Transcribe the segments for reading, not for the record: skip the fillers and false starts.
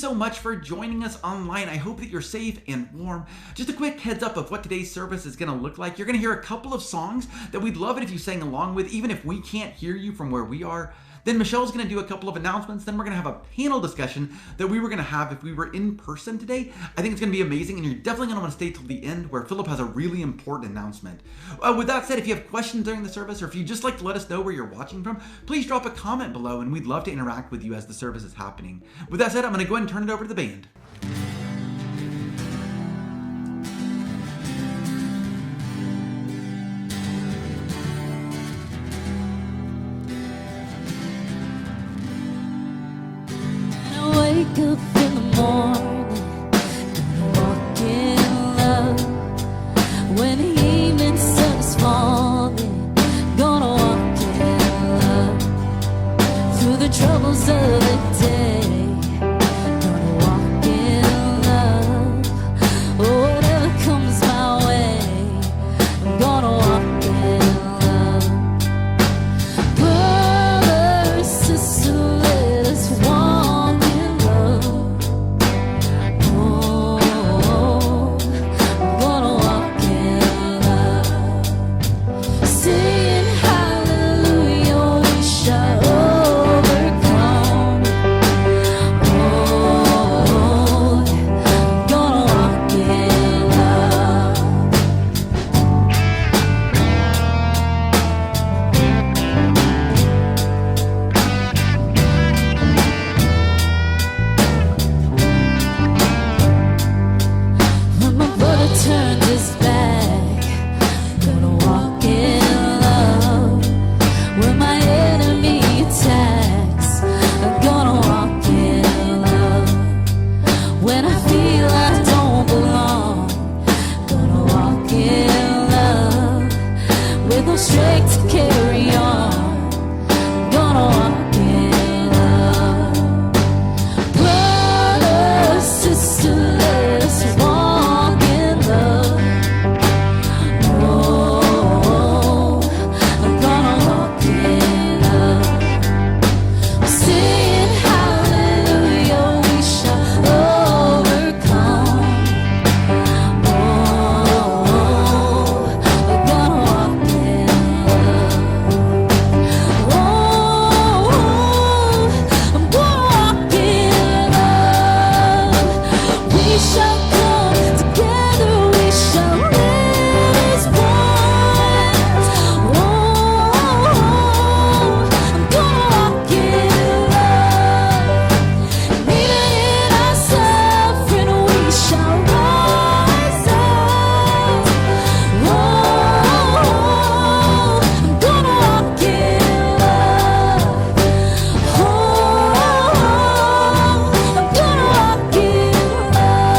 so much for joining us online. I hope that you're safe and warm. Just a quick heads up of what today's service is going to look like. You're going to hear a couple of songs that we'd love it if you sang along with, even if we can't hear you from where we are. Then Michelle's going to do a couple of announcements. Then we're going to have a panel discussion that we were going to have if we were in person today. I think it's going to be amazing, and you're definitely going to want to stay till the end where Philip has a really important announcement. With that said, if you have questions during the service, or if you'd just like to let us know where you're watching from, please drop a comment below, and we'd love to interact with you as the service is happening. With that said, I'm going to go ahead and turn it over to the band. Wake up in the morning, walk in love. When the evening sun is falling, gonna walk in love. Through the troubles of the day, gonna walk in love. Whatever comes my way, I'm gonna walk in love. Brother, sister, let us walk in love. Oh, I'm gonna walk in love. Singing hallelujah, we shall overcome. Oh, I'm gonna walk in love. When my brother turned his back, gonna walk in love. When my enemy attacks, I'm gonna walk in love. When I feel I don't belong, gonna walk in love. With no strength to carry on, gonna walk in love. Brother, sister, let us walk in love. Oh, I'm gonna walk in love. Singing hallelujah, we shall overcome. Oh, I'm gonna walk in love. Oh, I'm gonna walk in love. We shall come together, we shall live as one. Oh, I'm gonna walk in love. And even in our suffering, we shall rise up. Oh, I'm gonna walk in love. Oh, I'm gonna walk in love.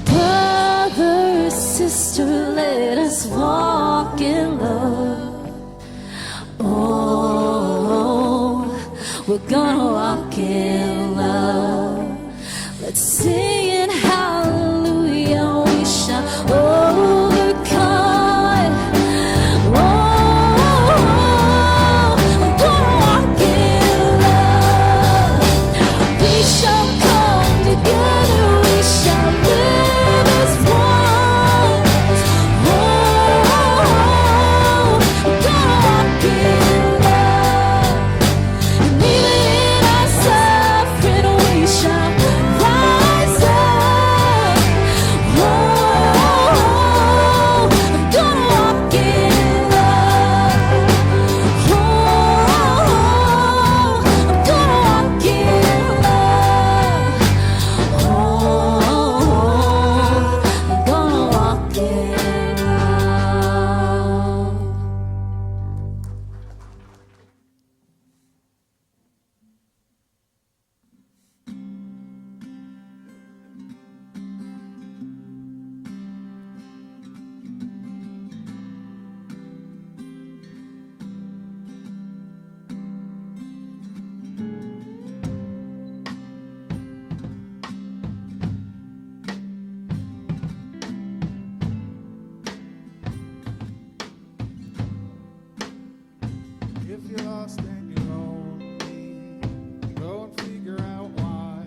Brother, sister, let us walk in love. Oh, we're gonna walk in love. Let's sing it, hallelujah, we shall overcome. Oh, I'm gonna walk in love. We shall come together, we shall live as one. Oh, I'm gonna walk in love. And even in our suffering, we shall rise up. you're lost and you're lonely, go and figure out why.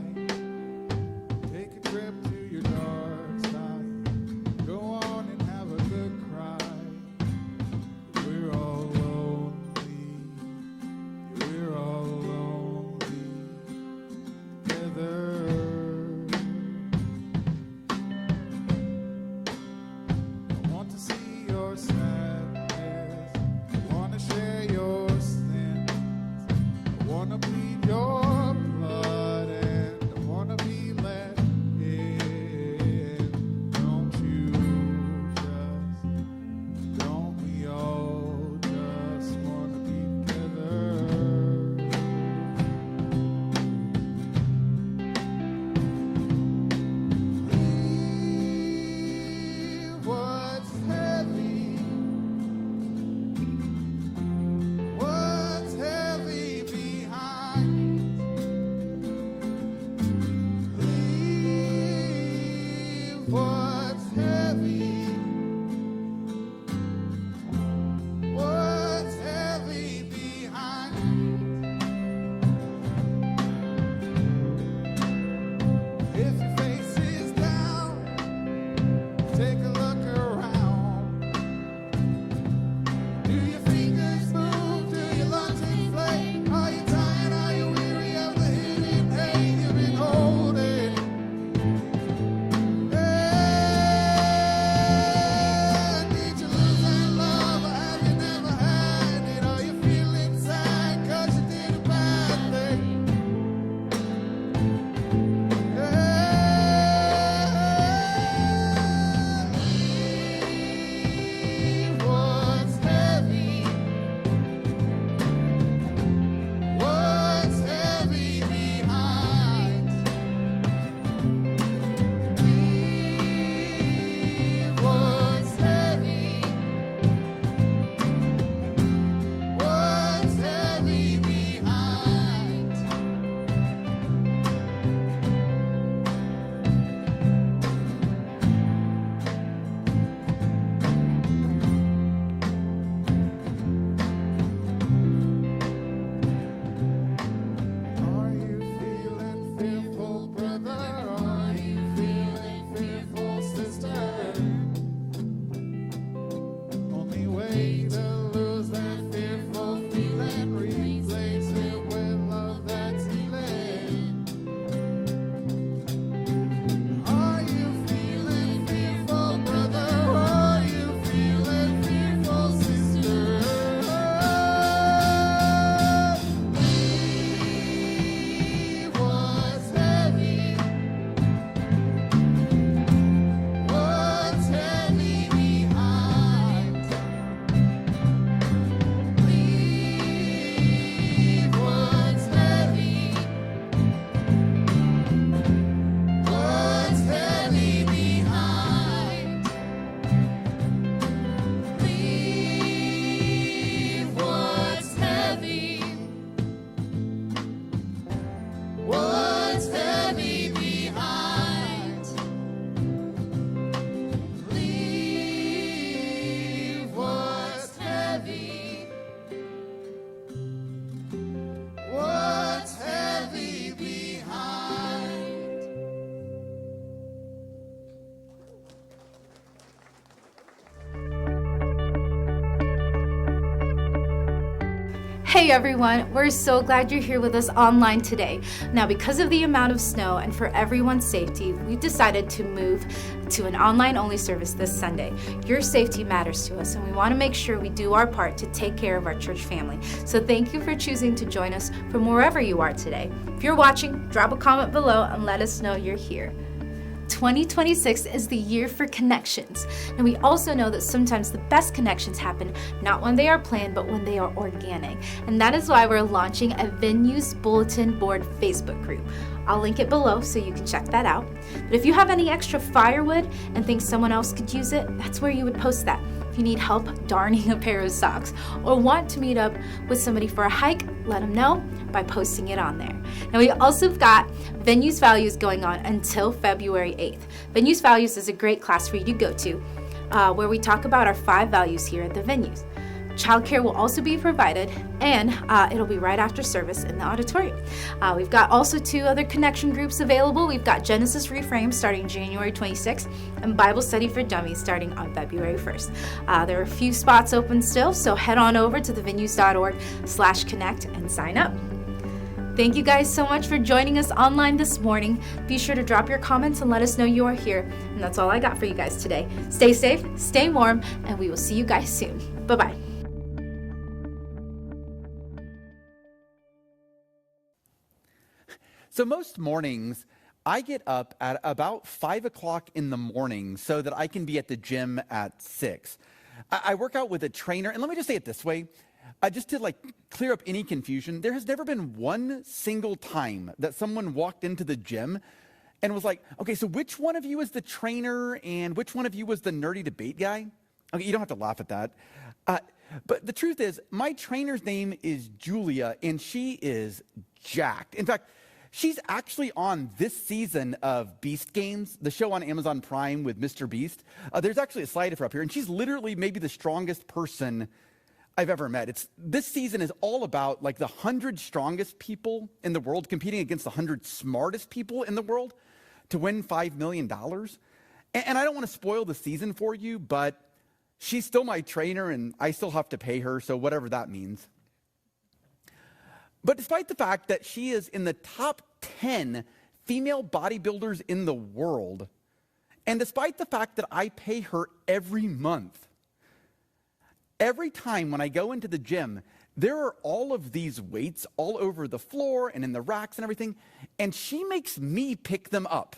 Take a trip to your dark side, go on and have a good cry. We're all lonely, we're all lonely together. I want to see your sadness, I want to share your sins, I want to bleed your blood, and I want to be let in. Don't you just, don't we all just want to be together? Leave what's heavy, what's heavy behind. Leave what's heavy, what's heavy behind. If your face is down, take a look around. Do your fingers move? Do your lungs inflate? Are you tired? Are you weary of the hidden pain you've been holding? Did you lose that love, or have you never had it? Are you feeling sad 'cause you did a bad thing? Leave what's heavy, what's heavy behind. Leave what's heavy, what's heavy behind. Are you feeling fearful, brother? Are you feeling fearful, sister? Only way to lose that fearful feeling, replace it with love that's healing. Are you feeling fearful, brother? Are you feeling fearful, sister? Leave what's heavy, what's heavy behind. Leave what's heavy, what's heavy behind. Leave what's heavy, what's heavy behind. Leave what's heavy, what's heavy behind. Hey everyone, we're so glad you're here with us online today. Now, because of the amount of snow and for everyone's safety, we've decided to move to an online-only service this Sunday. Your safety matters to us, and we want to make sure we do our part to take care of our church family. So thank you for choosing to join us from wherever you are today. If you're watching, drop a comment below and let us know you're here. 2026 is the year for connections, and we also know that sometimes the best connections happen not when they are planned, but when they are organic. And that is why we're launching a Venues Bulletin Board Facebook group. I'll link it below so you can check that out. But if you have any extra firewood and think someone else could use it, that's where you would post that. If you need help darning a pair of socks or want to meet up with somebody for a hike, let them know by posting it on there. Now, we also got Venues Values going on until February 8th. Venues Values is a great class for you to go to where we talk about our 5 values here at the Venues. Childcare will also be provided, and it'll be right after service in the auditorium. We've got also 2 other connection groups available. We've got Genesis Reframe starting January 26th and Bible Study for Dummies starting on February 1st. There are a few spots open still, so head on over to thevenues.org/connect and sign up. Thank you guys so much for joining us online this morning. Be sure to drop your comments and let us know you are here. And that's all I got for you guys today. Stay safe, stay warm, and we will see you guys soon. Bye-bye. So most mornings, I get up at about 5 o'clock in the morning so that I can be at the gym at 6. I work out with a trainer, and let me just say it this way. Just to clear up any confusion, there has never been one single time that someone walked into the gym and was like, okay, so which one of you is the trainer and which one of you was the nerdy debate guy? Okay, you don't have to laugh at that. But the truth is, my trainer's name is Julia, and she is jacked. In fact, she's actually on this season of Beast Games, the show on Amazon Prime with Mr. Beast. There's actually a slide of her up here, and she's literally maybe the strongest person I've ever met. This season is all about the 100 strongest people in the world competing against the 100 smartest people in the world to win $5 million. And I don't want to spoil the season for you, but she's still my trainer, and I still have to pay her, so whatever that means. But despite the fact that she is in the top 10 female bodybuilders in the world, and despite the fact that I pay her every month, every time when I go into the gym, there are all of these weights all over the floor and in the racks and everything, and she makes me pick them up.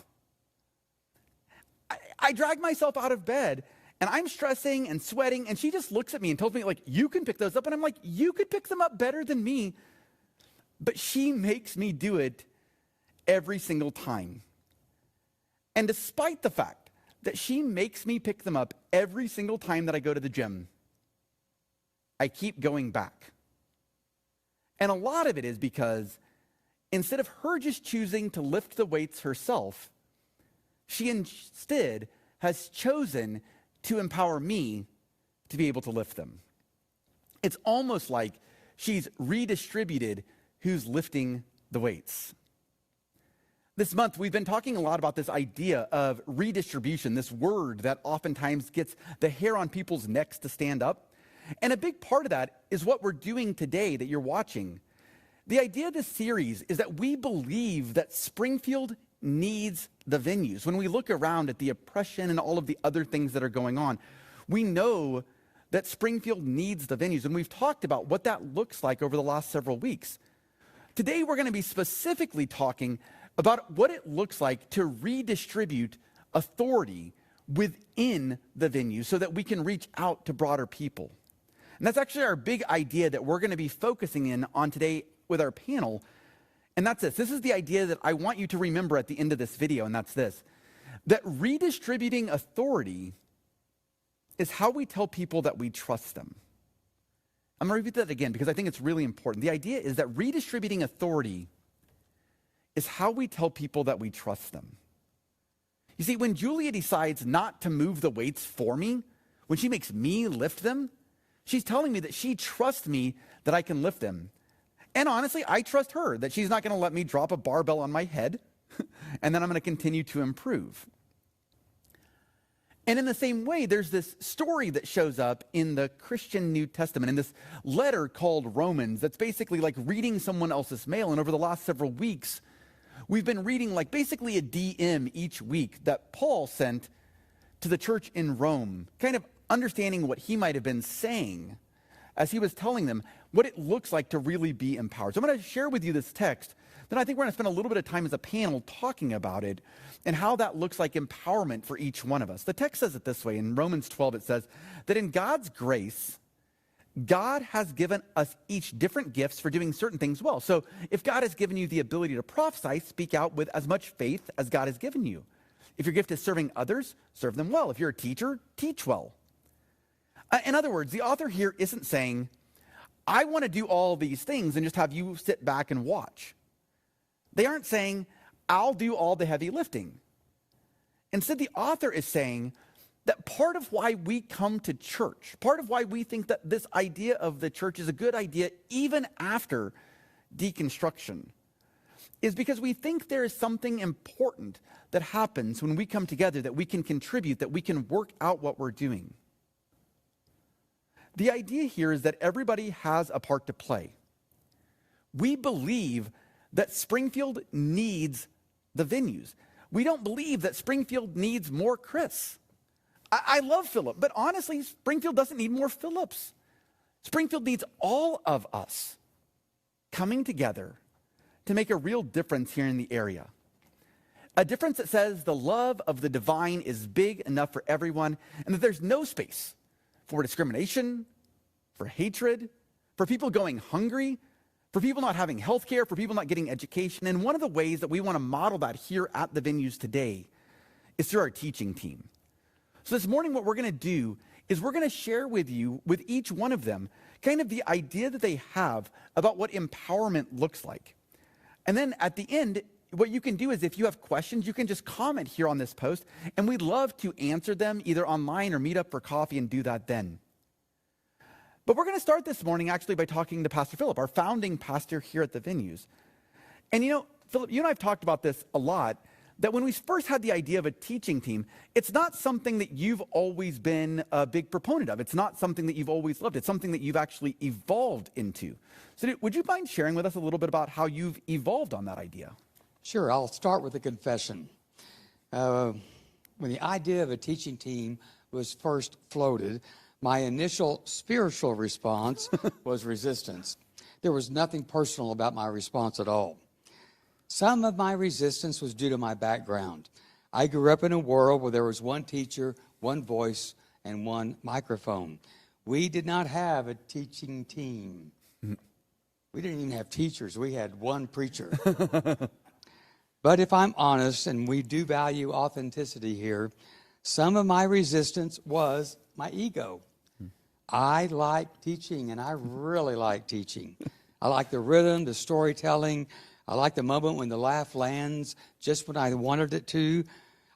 I drag myself out of bed, and I'm stressing and sweating, and she just looks at me and tells me, you can pick those up. And I'm like, you could pick them up better than me. But she makes me do it every single time. And despite the fact that she makes me pick them up every single time that I go to the gym, I keep going back. And a lot of it is because instead of her just choosing to lift the weights herself, she instead has chosen to empower me to be able to lift them. It's almost like she's redistributed who's lifting the weights. This month, we've been talking a lot about this idea of redistribution, this word that oftentimes gets the hair on people's necks to stand up. And a big part of that is what we're doing today that you're watching. The idea of this series is that we believe that Springfield needs the venues. When we look around at the oppression and all of the other things that are going on, we know that Springfield needs the venues. And we've talked about what that looks like over the last several weeks. Today, we're going to be specifically talking about what it looks like to redistribute authority within the venue so that we can reach out to broader people. And that's actually our big idea that we're going to be focusing in on today with our panel. And that's this. This is the idea that I want you to remember at the end of this video, and that's this. That redistributing authority is how we tell people that we trust them. I'm going to repeat that again because I think it's really important. The idea is that redistributing authority is how we tell people that we trust them. You see, when Julia decides not to move the weights for me, when she makes me lift them, she's telling me that she trusts me that I can lift them. And honestly, I trust her that she's not going to let me drop a barbell on my head and then I'm going to continue to improve. And in the same way, there's this story that shows up in the Christian New Testament, in this letter called Romans, that's basically like reading someone else's mail. And over the last several weeks, we've been reading basically a DM each week that Paul sent to the church in Rome, kind of understanding what he might have been saying as he was telling them what it looks like to really be empowered. So I'm going to share with you this text. Then I think we're going to spend a little bit of time as a panel talking about it and how that looks like empowerment for each one of us. The text says it this way. In Romans 12, it says that in God's grace, God has given us each different gifts for doing certain things well. So if God has given you the ability to prophesy, speak out with as much faith as God has given you. If your gift is serving others, serve them well. If you're a teacher, teach well. In other words, the author here isn't saying, I want to do all these things and just have you sit back and watch. They aren't saying, I'll do all the heavy lifting. Instead, the author is saying, that part of why we come to church, part of why we think that this idea of the church is a good idea even after deconstruction, is because we think there is something important that happens when we come together, that we can contribute, that we can work out what we're doing. The idea here is that everybody has a part to play. We believe that Springfield needs the venues. We don't believe that Springfield needs more Chris. I love Philip, but honestly, Springfield doesn't need more Phillips. Springfield needs all of us coming together to make a real difference here in the area. A difference that says the love of the divine is big enough for everyone, and that there's no space for discrimination, for hatred, for people going hungry, for people not having health care, for people not getting education. And one of the ways that we want to model that here at the venues today is through our teaching team. So this morning, what we're going to do is we're going to share with you, with each one of them, kind of the idea that they have about what empowerment looks like. And then at the end, what you can do is if you have questions, you can just comment here on this post, and we'd love to answer them either online or meet up for coffee and do that then. But we're going to start this morning actually by talking to Pastor Philip, our founding pastor here at the venues. And you know, Philip, you and I have talked about this a lot, that when we first had the idea of a teaching team, it's not something that you've always been a big proponent of. It's not something that you've always loved. It's something that you've actually evolved into. So would you mind sharing with us a little bit about how you've evolved on that idea? Sure, I'll start with a confession. When the idea of a teaching team was first floated, my initial spiritual response was resistance. There was nothing personal about my response at all. Some of my resistance was due to my background. I grew up in a world where there was one teacher, one voice, and one microphone. We did not have a teaching team. We didn't even have teachers. We had one preacher. But if I'm honest, and we do value authenticity here, some of my resistance was my ego. I like teaching, and I really like teaching. I like the rhythm, the storytelling. I like the moment when the laugh lands just when I wanted it to.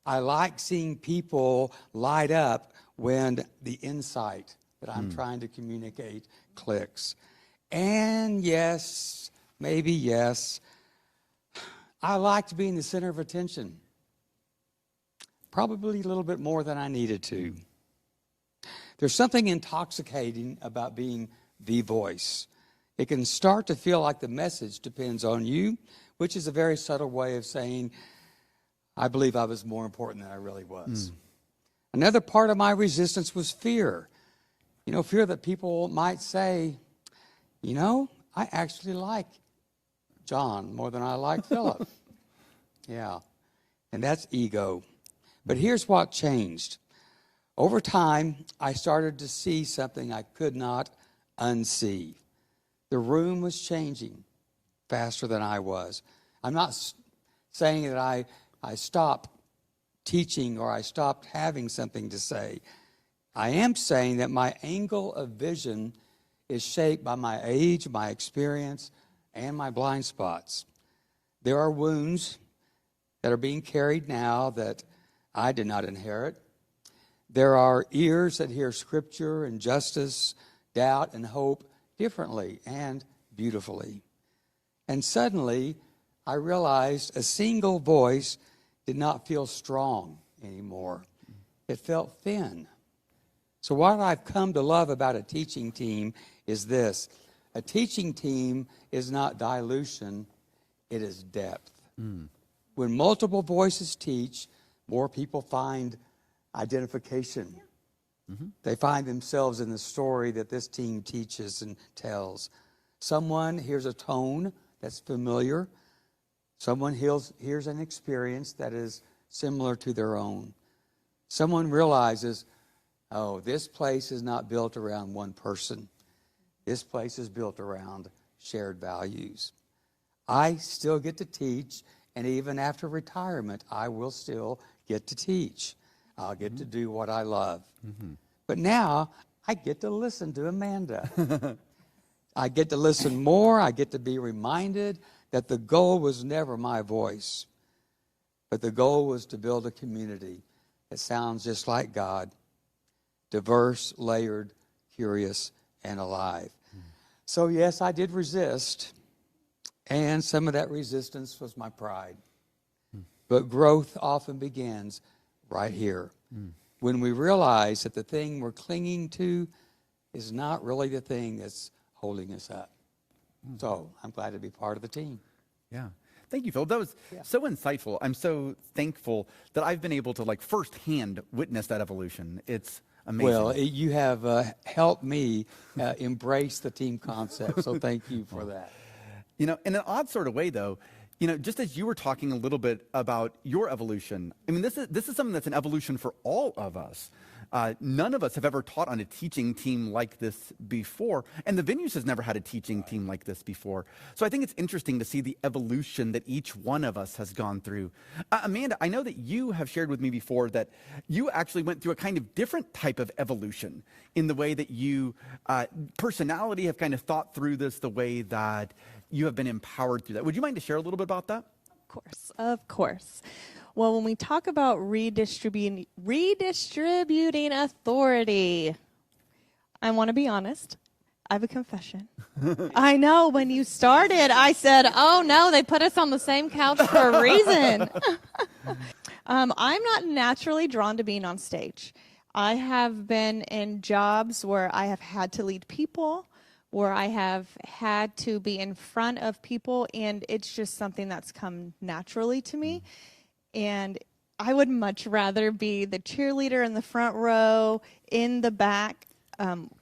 I like seeing people light up when the insight that I'm trying to communicate clicks. And yes, maybe yes, I liked being the center of attention. Probably a little bit more than I needed to. There's something intoxicating about being the voice. It can start to feel like the message depends on you, which is a very subtle way of saying, I believe I was more important than I really was. Another part of my resistance was fear. You know, fear that people might say, you know, I actually like John more than I like Philip. Yeah, and that's ego. But here's what changed. Over time, I started to see something I could not unsee. The room was changing faster than I was. I'm not saying that I stopped teaching or I stopped having something to say. I am saying that my angle of vision is shaped by my age, my experience, and my blind spots. There are wounds that are being carried now that I did not inherit. There are ears that hear scripture and justice, doubt and hope differently and beautifully. And suddenly, I realized a single voice did not feel strong anymore. It felt thin. So what I've come to love about a teaching team is this. A teaching team is not dilution, it is depth. When multiple voices teach, more people find identification. They find themselves in the story that this team teaches and tells. Someone hears a tone that's familiar. Someone hears an experience that is similar to their own. Someone realizes, oh, this place is not built around one person. This place is built around shared values. I still get to teach, and even after retirement, I will still get to teach. I'll get to do what I love. But now, I get to listen to Amanda. I get to listen more. I get to be reminded that the goal was never my voice, but the goal was to build a community that sounds just like God, diverse, layered, curious, and alive. So, yes, I did resist, and some of that resistance was my pride. But growth often begins right here, when we realize that the thing we're clinging to is not really the thing that's holding us up. So I'm glad to be part of the team. Yeah. Thank you, Phil. That was so insightful. I'm so thankful that I've been able to like firsthand witness that evolution. It's amazing. Well, you have helped me embrace the team concept, so thank you for that. You know, in an odd sort of way, though, you know, just as you were talking a little bit about your evolution, I mean, this is something that's an evolution for all of us. None of us have ever taught on a teaching team like this before, and the Venues has never had a teaching team like this before. So I think it's interesting to see the evolution that each one of us has gone through. Amanda, I know that you have shared with me before that you actually went through a kind of different type of evolution in the way that you, personality, have kind of thought through this, the way that you have been empowered through that. Would you mind to share a little bit about that? Of course. Well, when we talk about redistributing authority, I want to be honest. I have a confession. I know when you started, I said, oh no, they put us on the same couch for a reason. I'm not naturally drawn to being on stage. I have been in jobs where I have had to lead people, where I have had to be in front of people, and it's just something that's come naturally to me. And I would much rather be the cheerleader in the front row, in the back,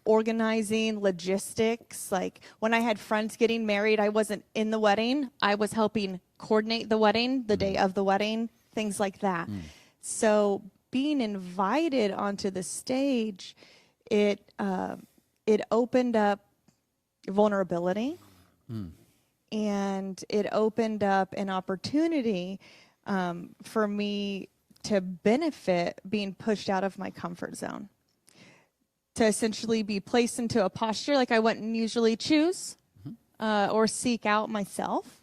organizing logistics. Like when I had friends getting married, I wasn't in the wedding. I was helping coordinate the wedding, the day of the wedding, things like that. So being invited onto the stage, it opened up vulnerability, and it opened up an opportunity for me to benefit being pushed out of my comfort zone, to essentially be placed into a posture like I wouldn't usually choose or seek out myself.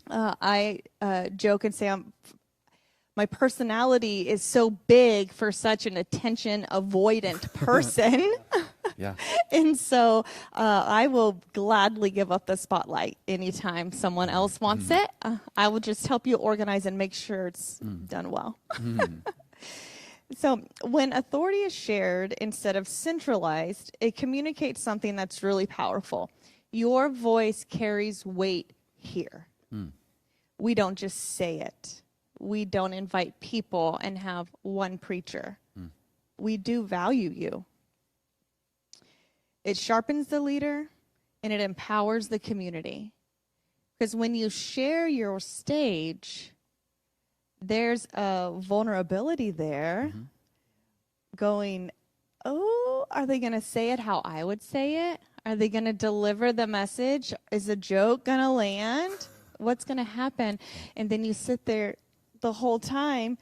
I joke and say my personality is so big for such an attention avoidant person. Yeah. And so I will gladly give up the spotlight anytime someone else wants it. I will just help you organize and make sure it's done well. So when authority is shared instead of centralized, it communicates something that's really powerful. Your voice carries weight here. We don't just say it. We don't invite people and have one preacher. We do value you. It sharpens the leader, and it empowers the community. Because when you share your stage, there's a vulnerability there going, oh, are they going to say it how I would say it? Are they going to deliver the message? Is a joke going to land? What's going to happen? And then you sit there the whole time,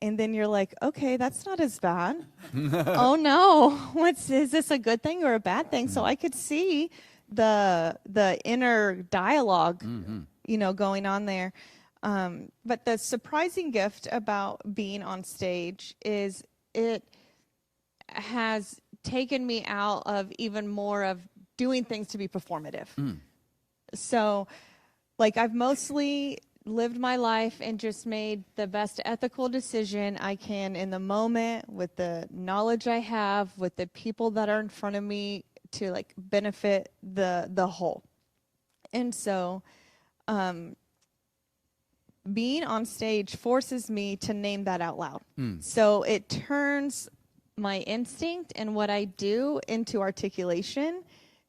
and then you're like, okay, that's not as bad. Oh no, is this a good thing or a bad thing? So I could see the inner dialogue, going on there. But the surprising gift about being on stage is it has taken me out of even more of doing things to be performative. So, like, I've mostly lived my life and just made the best ethical decision I can in the moment with the knowledge I have, with the people that are in front of me to like benefit the whole. And so being on stage forces me to name that out loud. So it turns my instinct and what I do into articulation.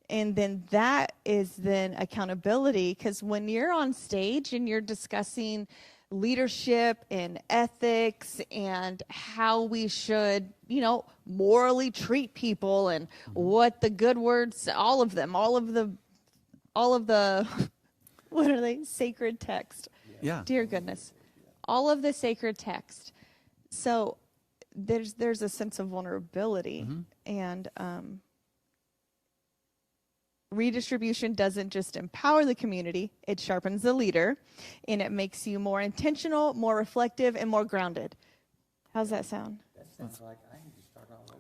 And then that is then accountability, because when you're on stage and you're discussing leadership and ethics and how we should, morally treat people and what the good words, all of the, what are they? Sacred text. Yeah. Dear goodness. All of the sacred text. So there's a sense of vulnerability, and redistribution doesn't just empower the community, it sharpens the leader, and it makes you more intentional, more reflective, and more grounded. How's that sound? That sounds like I need to start all over.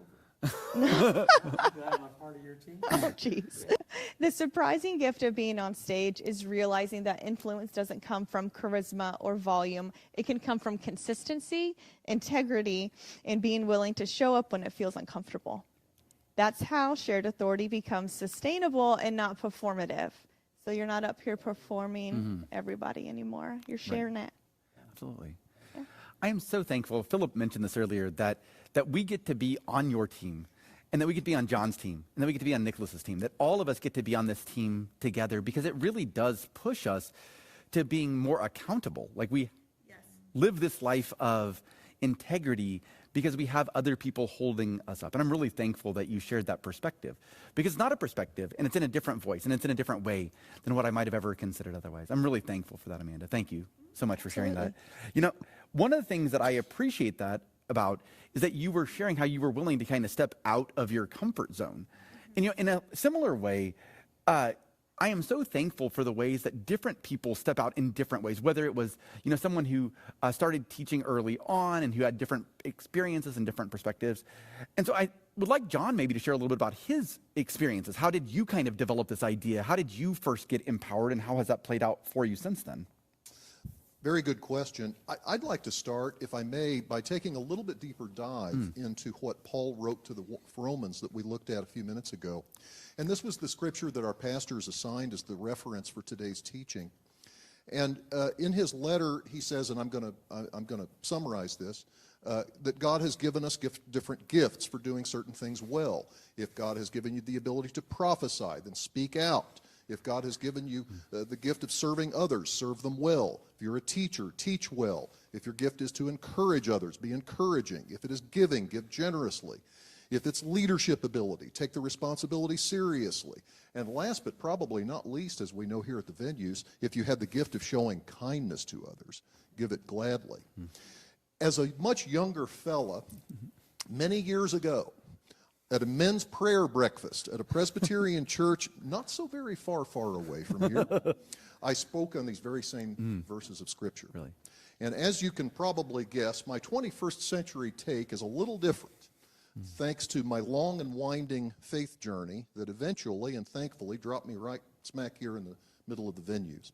Glad I'm a part of your team. Oh, jeez. The surprising gift of being on stage is realizing that influence doesn't come from charisma or volume. It can come from consistency, integrity, and being willing to show up when it feels uncomfortable. That's how shared authority becomes sustainable and not performative. So you're not up here performing everybody anymore. You're sharing it. Absolutely. I am so thankful. Philip mentioned this earlier, that we get to be on your team, and that we get to be on John's team, and that we get to be on Nicholas's team, that all of us get to be on this team together, because it really does push us to being more accountable. Like we live this life of integrity because we have other people holding us up. And I'm really thankful that you shared that perspective, because it's not a perspective, and it's in a different voice, and it's in a different way than what I might have ever considered otherwise. I'm really thankful for that, Amanda. Thank you so much for sharing that. You know, one of the things that I appreciate that about is that you were sharing how you were willing to kind of step out of your comfort zone. And, you know, in a similar way, I am so thankful for the ways that different people step out in different ways, whether it was, you know, someone who started teaching early on and who had different experiences and different perspectives. And so I would like John maybe to share a little bit about his experiences. How did you kind of develop this idea? How did you first get empowered, and how has that played out for you since then? Very good question. I'd like to start, if I may, by taking a little bit deeper dive into what Paul wrote to the Romans that we looked at a few minutes ago. And this was the scripture that our pastors assigned as the reference for today's teaching. And in his letter, he says, and I'm going to summarize this, that God has given us different gifts for doing certain things well. If God has given you the ability to prophesy, then speak out. If God has given you the gift of serving others, serve them well. If you're a teacher, teach well. If your gift is to encourage others, be encouraging. If it is giving, give generously. If it's leadership ability, take the responsibility seriously. And last but probably not least, as we know here at the venues, if you have the gift of showing kindness to others, give it gladly. As a much younger fella, many years ago, at a men's prayer breakfast at a Presbyterian church not so very far away from here, I spoke on these very same verses of Scripture. Really? And as you can probably guess, my 21st century take is a little different, thanks to my long and winding faith journey that eventually and thankfully dropped me right smack here in the middle of the venues.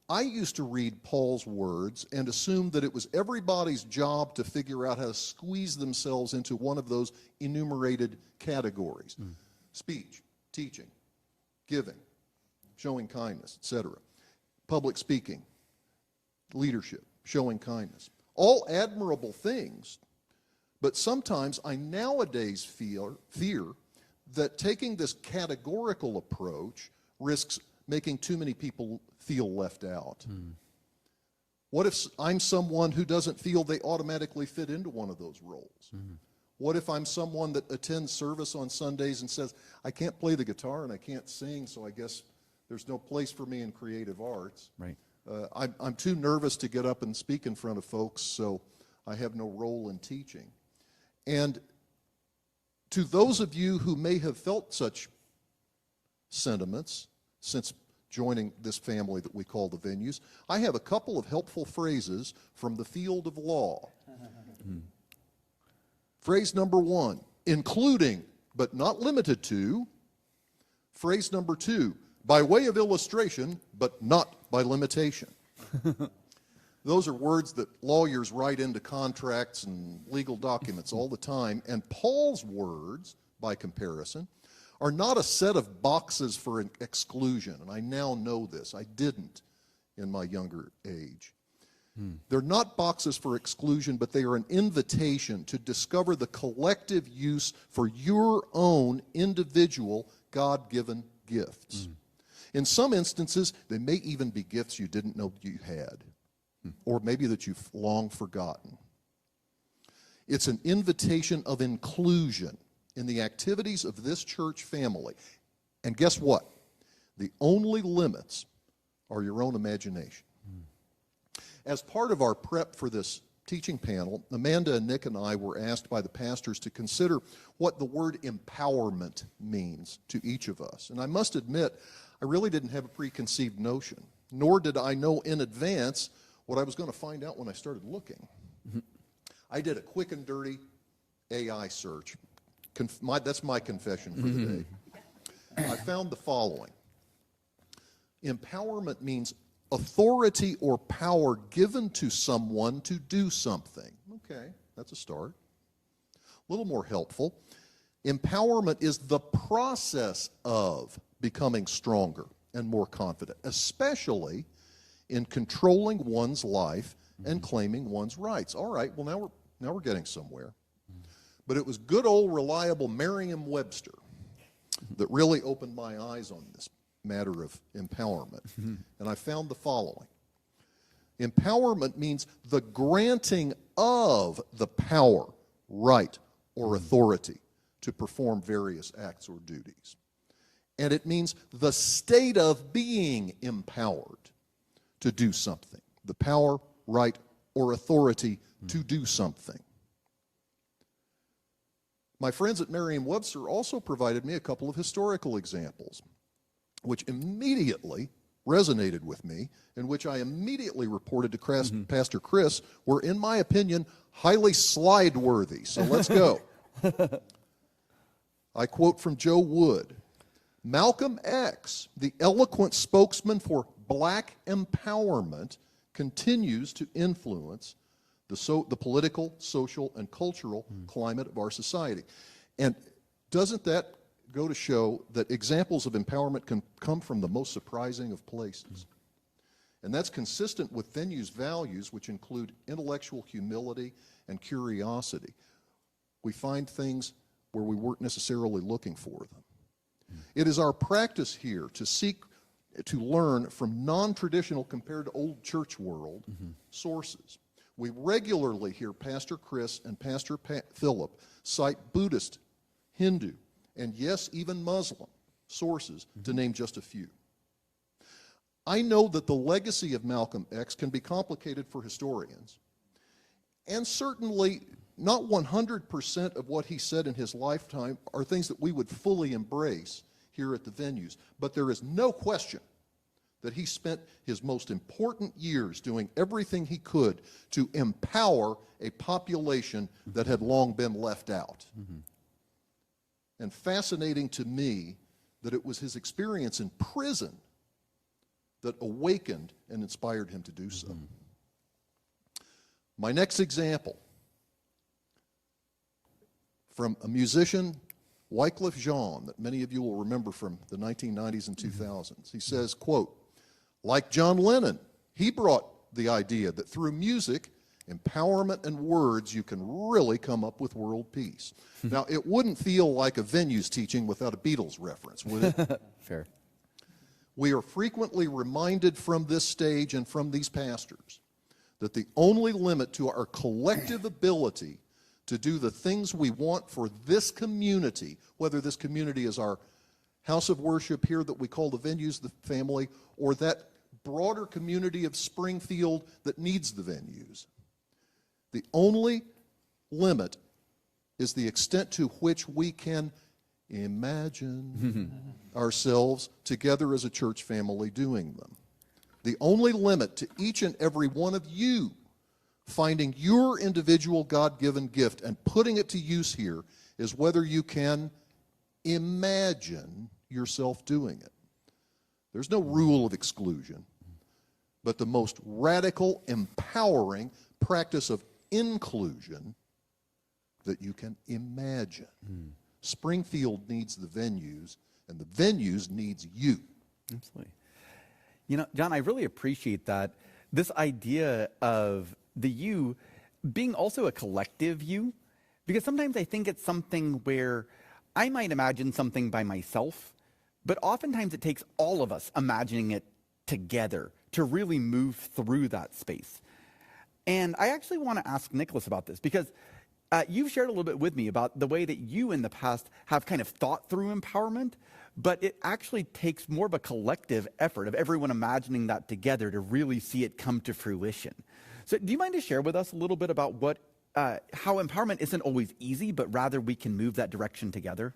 I used to read Paul's words and assume that it was everybody's job to figure out how to squeeze themselves into one of those enumerated categories. Speech, teaching, giving, showing kindness, etc. Public speaking, leadership, showing kindness. All admirable things, but sometimes I nowadays fear that taking this categorical approach risks making too many people feel left out. What if I'm someone who doesn't feel they automatically fit into one of those roles? What if I'm someone that attends service on Sundays and says, I can't play the guitar and I can't sing, so I guess there's no place for me in creative arts. Right. I'm too nervous to get up and speak in front of folks, so I have no role in teaching. And to those of you who may have felt such sentiments since joining this family that we call the venues, I have a couple of helpful phrases from the field of law. Phrase number one, including but not limited to. Phrase number two, by way of illustration but not by limitation. Those are words that lawyers write into contracts and legal documents all the time, and Paul's words, by comparison, are not a set of boxes for an exclusion, and I now know this. I didn't in my younger age. They're not boxes for exclusion, but they are an invitation to discover the collective use for your own individual God-given gifts. In some instances, they may even be gifts you didn't know you had, or maybe that you've long forgotten. It's an invitation of inclusion in the activities of this church family. And guess what? The only limits are your own imagination. As part of our prep for this teaching panel, Amanda and Nick and I were asked by the pastors to consider what the word empowerment means to each of us. And I must admit, I really didn't have a preconceived notion, nor did I know in advance what I was going to find out when I started looking. I did a quick and dirty AI search. That's my confession for the day. I found the following. Empowerment means authority or power given to someone to do something. Okay, that's a start. A little more helpful. Empowerment is the process of becoming stronger and more confident, especially in controlling one's life and claiming one's rights. All right, well, now we're getting somewhere. But it was good old reliable Merriam-Webster that really opened my eyes on this matter of empowerment. And I found the following. Empowerment means the granting of the power, right, or authority to perform various acts or duties. And it means the state of being empowered to do something. The power, right, or authority to do something. My friends at Merriam-Webster also provided me a couple of historical examples, which immediately resonated with me, and which I immediately reported to Pastor Chris, were, in my opinion, highly slide-worthy. So let's go. I quote from Joe Wood. Malcolm X, the eloquent spokesman for black empowerment, continues to influence the political, social, and cultural climate of our society. And doesn't that go to show that examples of empowerment can come from the most surprising of places? And that's consistent with Venue's values, which include intellectual humility and curiosity. We find things where we weren't necessarily looking for them. It is our practice here to seek to learn from non-traditional, compared to old church world, sources. We regularly hear Pastor Chris and Pastor Philip cite Buddhist, Hindu, and yes, even Muslim sources, to name just a few. I know that the legacy of Malcolm X can be complicated for historians, and certainly not 100% of what he said in his lifetime are things that we would fully embrace here at the venues. But there is no question that he spent his most important years doing everything he could to empower a population that had long been left out. And fascinating to me that it was his experience in prison that awakened and inspired him to do so. My next example, from a musician, Wycliffe Jean, that many of you will remember from the 1990s and 2000s. He says, quote, like John Lennon, he brought the idea that through music, empowerment, and words, you can really come up with world peace. Now, it wouldn't feel like a Venue's teaching without a Beatles reference, would it? Fair. We are frequently reminded from this stage and from these pastors that the only limit to our collective ability to do the things we want for this community, whether this community is our house of worship here that we call the Venues, the family, or that broader community of Springfield that needs the Venues. The only limit is the extent to which we can imagine ourselves together as a church family doing them. The only limit to each and every one of you finding your individual God-given gift and putting it to use here is whether you can imagine yourself doing it. There's no rule of exclusion, but the most radical, empowering practice of inclusion that you can imagine. Springfield needs the Venues, and the Venues needs you. Absolutely. You know, John, I really appreciate that. This idea of the you being also a collective you, because sometimes I think it's something where I might imagine something by myself, but oftentimes it takes all of us imagining it together to really move through that space. And I actually want to ask Nicholas about this, because you've shared a little bit with me about the way that you in the past have kind of thought through empowerment, but it actually takes more of a collective effort of everyone imagining that together to really see it come to fruition. So do you mind to share with us a little bit about how empowerment isn't always easy, but rather we can move that direction together?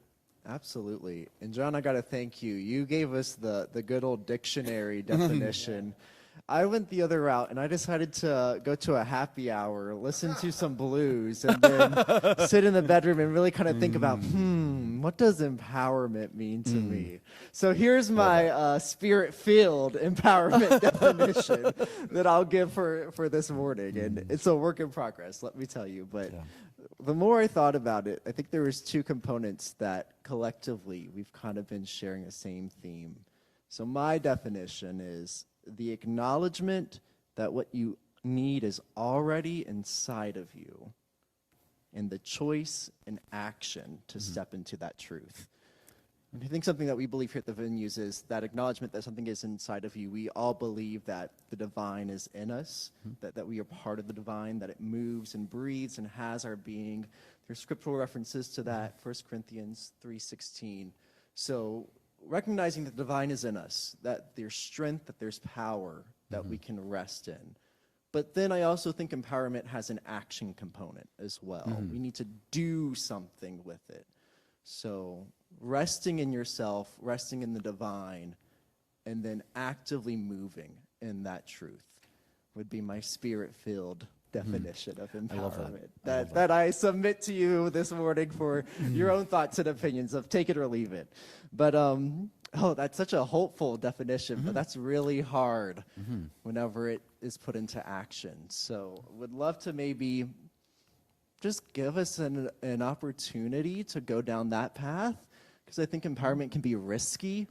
Absolutely. And John, I got to thank you. You gave us the good old dictionary definition I went the other route, and I decided to go to a happy hour, listen to some blues, and then sit in the bedroom and really kind of think about, what does empowerment mean to me? So here's my spirit-filled empowerment definition that I'll give for this morning, and it's a work in progress, let me tell you. But the more I thought about it, I think there was two components that collectively we've kind of been sharing the same theme. So my definition is the acknowledgement that what you need is already inside of you, and the choice and action to step into that truth. And I think something that we believe here at the venues is that acknowledgement that something is inside of you. We all believe that the divine is in us, that we are part of the divine, that it moves and breathes and has our being. There's scriptural references to that, 1 Corinthians 3:16. So recognizing that the divine is in us, that there's strength, that there's power that we can rest in. But then I also think empowerment has an action component as well. We need to do something with it. So resting in yourself, resting in the divine, and then actively moving in that truth would be my spirit-filled definition of empowerment. That I submit to you this morning for your own thoughts and opinions of take it or leave it. But that's such a hopeful definition, but that's really hard whenever it is put into action. So would love to maybe just give us an opportunity to go down that path, because I think empowerment can be risky.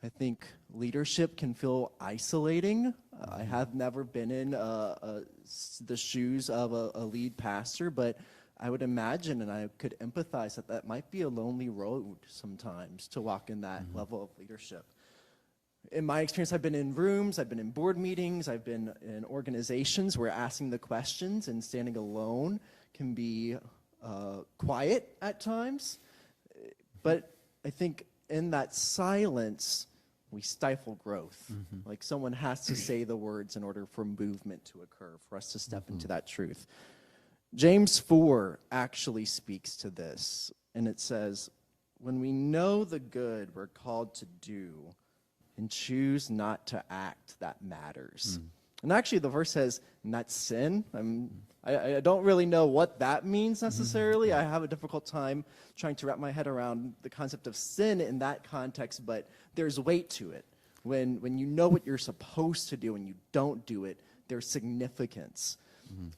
I think leadership can feel isolating. I have never been in the shoes of a lead pastor, but I would imagine and I could empathize that might be a lonely road sometimes to walk in that level of leadership. In my experience, I've been in rooms, I've been in board meetings, I've been in organizations where asking the questions and standing alone can be quiet at times. But I think in that silence, we stifle growth. Like someone has to say the words in order for movement to occur, for us to step into that truth. James 4 actually speaks to this, and it says, when we know the good we're called to do and choose not to act, that matters. And actually the verse says, not sin. I don't really know what that means necessarily. I have a difficult time trying to wrap my head around the concept of sin in that context, but there's weight to it. When you know what you're supposed to do and you don't do it, there's significance.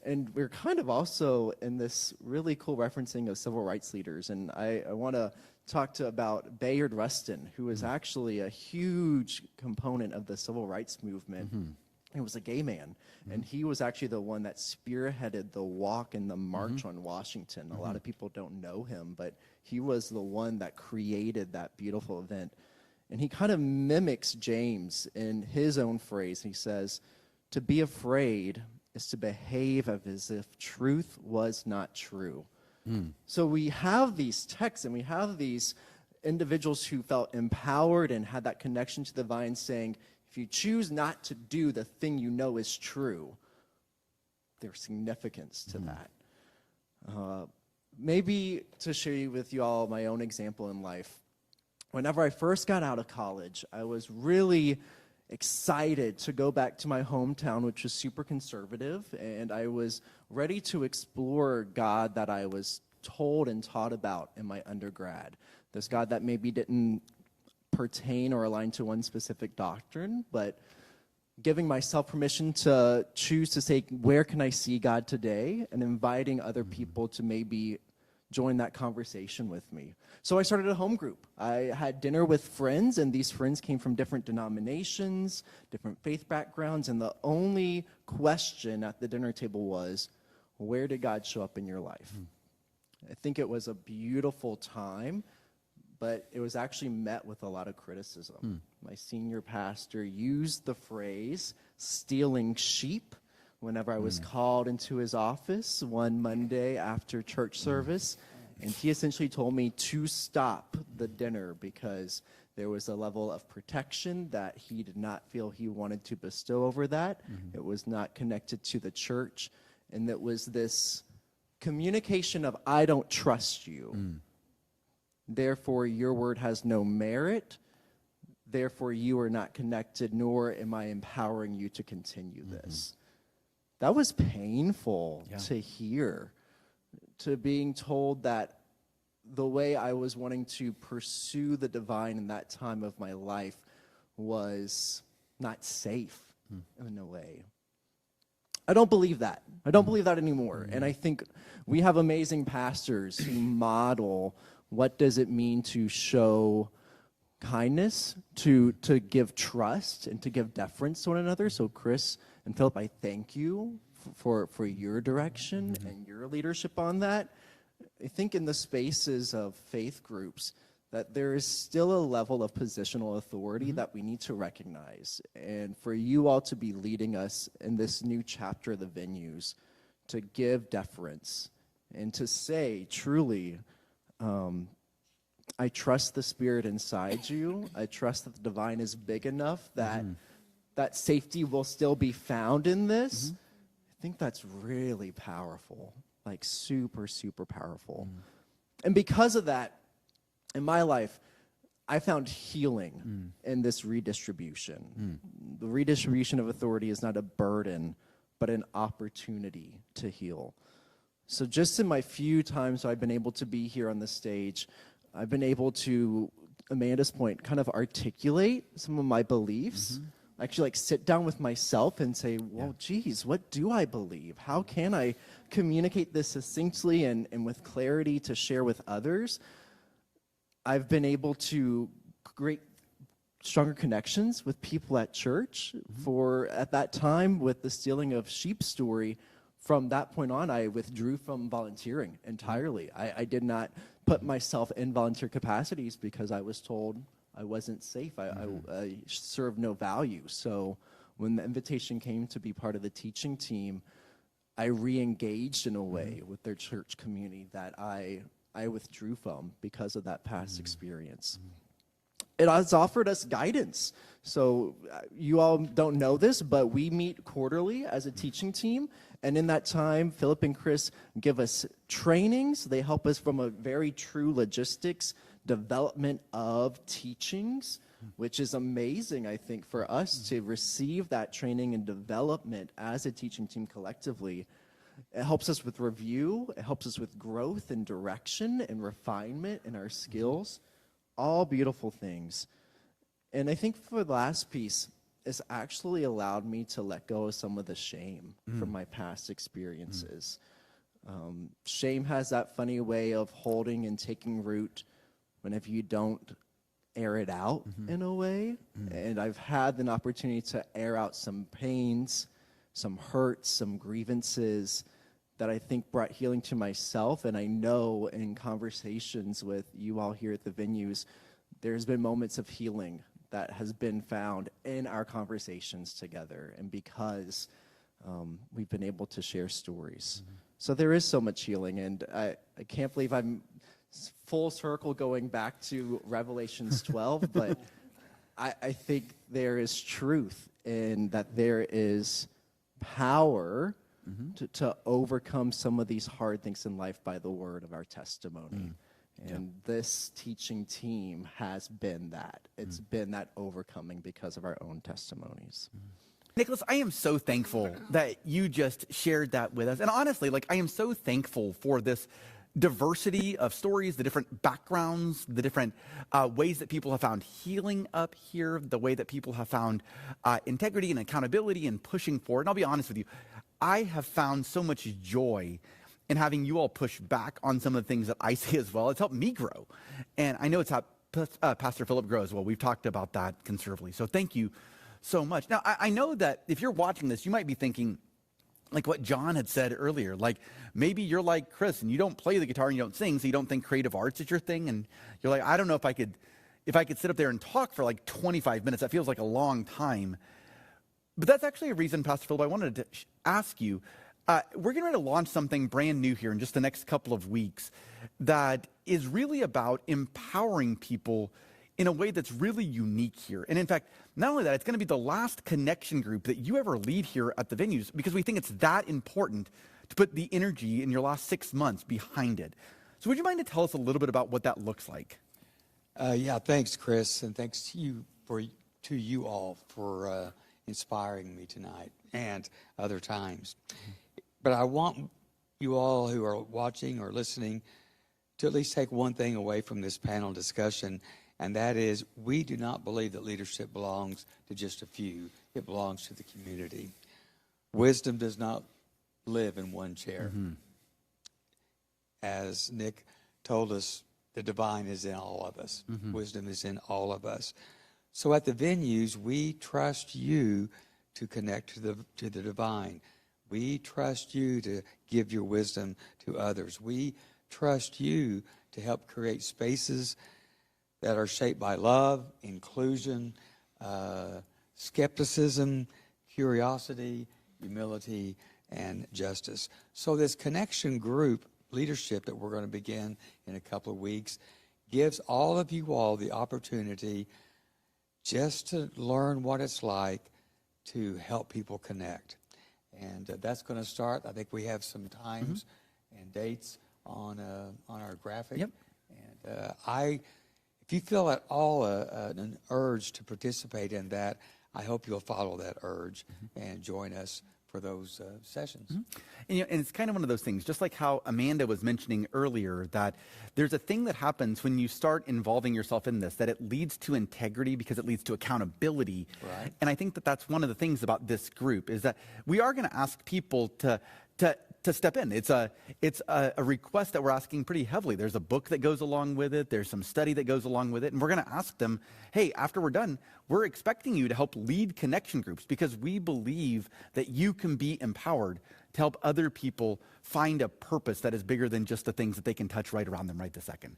And we're kind of also in this really cool referencing of civil rights leaders. And I want to talk about Bayard Rustin, who was actually a huge component of the civil rights movement. He was a gay man, and he was actually the one that spearheaded the walk and the march on Washington. A lot of people don't know him, but he was the one that created that beautiful event. And he kind of mimics James in his own phrase. He says, to be afraid is to behave as if truth was not true. So we have these texts and we have these individuals who felt empowered and had that connection to the divine, saying, if you choose not to do the thing you know is true, there's significance to that. Maybe to share with you all my own example in life. Whenever I first got out of college, I was really excited to go back to my hometown, which was super conservative, and I was ready to explore God that I was told and taught about in my undergrad. This God that maybe didn't pertain or align to one specific doctrine, but giving myself permission to choose to say, where can I see God today? And inviting other people to maybe join that conversation with me. So I started a home group. I had dinner with friends, and these friends came from different denominations, different faith backgrounds, and the only question at the dinner table was, where did God show up in your life? I think it was a beautiful time, but it was actually met with a lot of criticism. My senior pastor used the phrase stealing sheep whenever I was called into his office one Monday after church service, and he essentially told me to stop the dinner because there was a level of protection that he did not feel he wanted to bestow over that. It was not connected to the church, and it was this communication of, I don't trust you. Therefore, your word has no merit. therefore you are not connected, nor am I empowering you to continue this. That was painful to hear, to being told that the way I was wanting to pursue the divine in that time of my life was not safe in a way. I don't believe that. I don't believe that anymore. And I think we have amazing pastors who model what does it mean to show kindness, to give trust, and to give deference to one another. So Chris and Philip, I thank you for your direction and your leadership on that. I think in the spaces of faith groups that there is still a level of positional authority that we need to recognize. And for you all to be leading us in this new chapter of the venues, to give deference and to say truly, I trust the Spirit inside you. I trust that the divine is big enough that that safety will still be found in this. I think that's really powerful, like super, super powerful. And because of that, in my life, I found healing in this redistribution. The redistribution of authority is not a burden, but an opportunity to heal. So just in my few times I've been able to be here on the stage, I've been able to, Amanda's point, kind of articulate some of my beliefs. Actually, like sit down with myself and say, well, geez, what do I believe? How can I communicate this succinctly and with clarity to share with others? I've been able to create stronger connections with people at church. For at that time, with the stealing of Sheep's story, from that point on, I withdrew from volunteering entirely. I did not put myself in volunteer capacities because I was told I wasn't safe. I served no value. So when the invitation came to be part of the teaching team, I re-engaged in a way with their church community that I withdrew from because of that past experience. It has offered us guidance. So you all don't know this, but we meet quarterly as a teaching team. And in that time, Philip and Chris give us trainings. They help us from a very true logistics development of teachings, which is amazing, I think, for us to receive that training and development as a teaching team collectively. It helps us with review. It helps us with growth and direction and refinement in our skills. All beautiful things. And I think for the last piece, it's actually allowed me to let go of some of the shame from my past experiences. Shame has that funny way of holding and taking root whenever you don't air it out in a way. And I've had an opportunity to air out some pains, some hurts, some grievances that I think brought healing to myself. And I know in conversations with you all here at the venues, there's been moments of healing that has been found in our conversations together, and because we've been able to share stories. So there is so much healing, and I can't believe I'm full circle going back to Revelations 12, but I think there is truth in that there is power to overcome some of these hard things in life by the word of our testimony. And this teaching team has been that. It's been that overcoming because of our own testimonies. Nicholas, I am so thankful that you just shared that with us. And honestly, like, I am so thankful for this diversity of stories, the different backgrounds, the different ways that people have found healing up here, the way that people have found integrity and accountability and pushing forward. And I'll be honest with you, I have found so much joy in having you all push back on some of the things that I say as well. It's helped me grow. And I know it's helped Pastor Philip grow as well. We've talked about that considerably. So thank you so much. Now, I know that if you're watching this, you might be thinking, like what John had said earlier, like maybe you're like Chris and you don't play the guitar and you don't sing, so you don't think creative arts is your thing. And you're like, I don't know if I could sit up there and talk for like 25 minutes. That feels like a long time. But that's actually a reason, Pastor Philip, I wanted to ask you, we're getting ready to launch something brand new here in just the next couple of weeks that is really about empowering people in a way that's really unique here. And in fact, not only that, it's going to be the last connection group that you ever lead here at the venues, because we think it's that important to put the energy in your last 6 months behind it. So would you mind to tell us a little bit about what that looks like? Yeah, thanks, Chris, and thanks to you to you all for inspiring me tonight and other times. But I want you all who are watching or listening to at least take one thing away from this panel discussion, and that is we do not believe that leadership belongs to just a few. It belongs to the community. Wisdom does not live in one chair. As Nick told us, the divine is in all of us. Wisdom is in all of us. So at the venues, we trust you to connect to the divine. We trust you to give your wisdom to others. We trust you to help create spaces that are shaped by love, inclusion, skepticism, curiosity, humility, and justice. So this connection group leadership that we're going to begin in a couple of weeks gives all of you all the opportunity just to learn what it's like to help people connect. And that's going to start. I think we have some times and dates on our graphic. Yep. And if you feel at all an urge to participate in that, I hope you'll follow that urge and join us for those sessions. And it's kind of one of those things, just like how Amanda was mentioning earlier, that there's a thing that happens when you start involving yourself in this, that it leads to integrity because it leads to accountability. Right. And I think that that's one of the things about this group is that we are going to ask people to step in. It's a request that we're asking pretty heavily. There's a book that goes along with it. There's some study that goes along with it. And we're going to ask them, hey, after we're done, we're expecting you to help lead connection groups because we believe that you can be empowered to help other people find a purpose that is bigger than just the things that they can touch right around them right this second.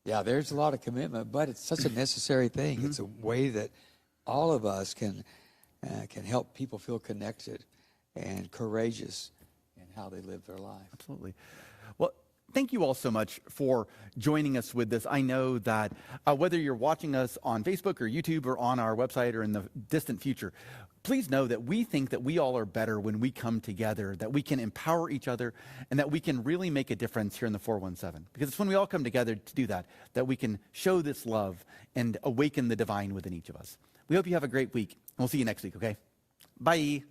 Yeah, there's a lot of commitment, but it's such a necessary thing. It's a way that all of us can help people feel connected and courageous in how they live their life. Absolutely. Well, thank you all so much for joining us with this. I know that whether you're watching us on Facebook or YouTube or on our website or in the distant future, please know that we think that we all are better when we come together, that we can empower each other, and that we can really make a difference here in the 417. Because it's when we all come together to do that, that we can show this love and awaken the divine within each of us. We hope you have a great week, and we'll see you next week, okay? Bye.